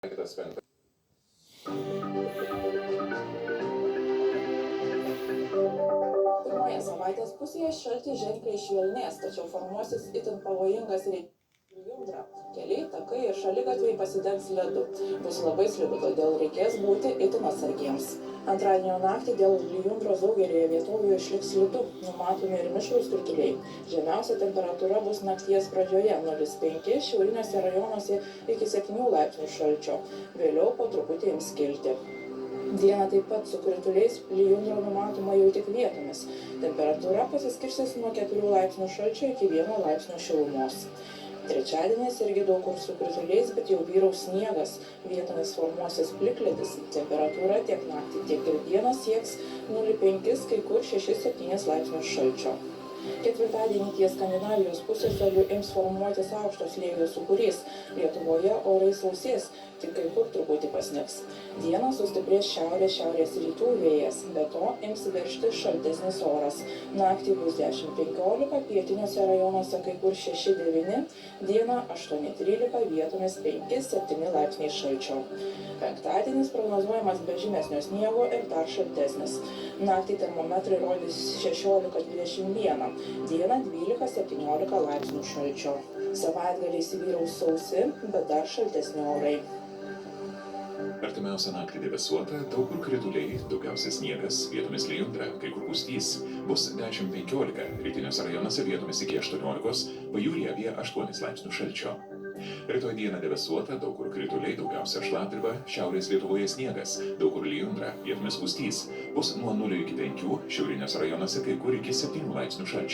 Kitas penktas. Pirmoje savaitės pusėje šaltis ženkliai švelnės, tačiau formuosis itin pavojingas lijundra. Keliai, takai ir šaligatviai pasidengs ledu. Bus labai slidu, todėl reikės būti itin atsargiems. Antradienio naktį dėl lijundros daugelėje vietovių išliks slidu, numatomi ir mišrūs krituliai. Žemiausia temperatūra bus nakties pradžioje 0,5, šiauriniuose rajonuose iki 7 laipsnių šalčio. Vėliau po truputį ims kilti. Dieną taip pat su krituliais lijundra numatoma jau tik vietomis. Temperatūra pasiskirsis nuo 4 laipsnių šalčio iki 1 laipsnio šilumos. Trečiadienis irgi daug kur su krituliais, bet jau vyraus sniegas. Vietomis formuosis plikledis. Temperatūra tiek naktį, tiek ir dieną sieks 0,5, kai kur 6-7 laipsnių šalčio. Ketvirtadienį ties Skandinavijos pusiasaliu ims formuotis aukšto slėgio sūkurys. Lietuvoje orai sausės, tik kai kur truputį pasnigs. Dieną sustiprės šiaurės rytų vėjas, be to ims veržtis šaltesnis oras. Naktį bus 10-15, pietiniuose rajonuose kai kur 6-9, dieną 8-13, vietomis 5-7 laipsniai šalčio. Penktadienis prognozuojamas be žymesnio sniego ir dar šaltesnis. Naktį termometrai rodys 16-21, dieną 12-17 laipsnių šalčio. Savaitgalį įsivyraus sausi, bet dar šaltesni orai. Artimiausią naktį debesuota, daug kur krituliai, daugiausia sniegas, vietomis lijundra, kai kur pustys. Bus 10-15, rytiniuose rajonuose vietomis iki 18, pajūryje apie 8 laipsnių šalčio. Rytoj dieną debesuota, daug kur krituliai, daugiausia šlapdriba, šiaurės Lietuvoje sniegas, daug kur lijundra, vietomis pustys. Bus nuo 0 iki 5, šiauriniuose rajonuose kai kur iki 7 laipsnių šalčio.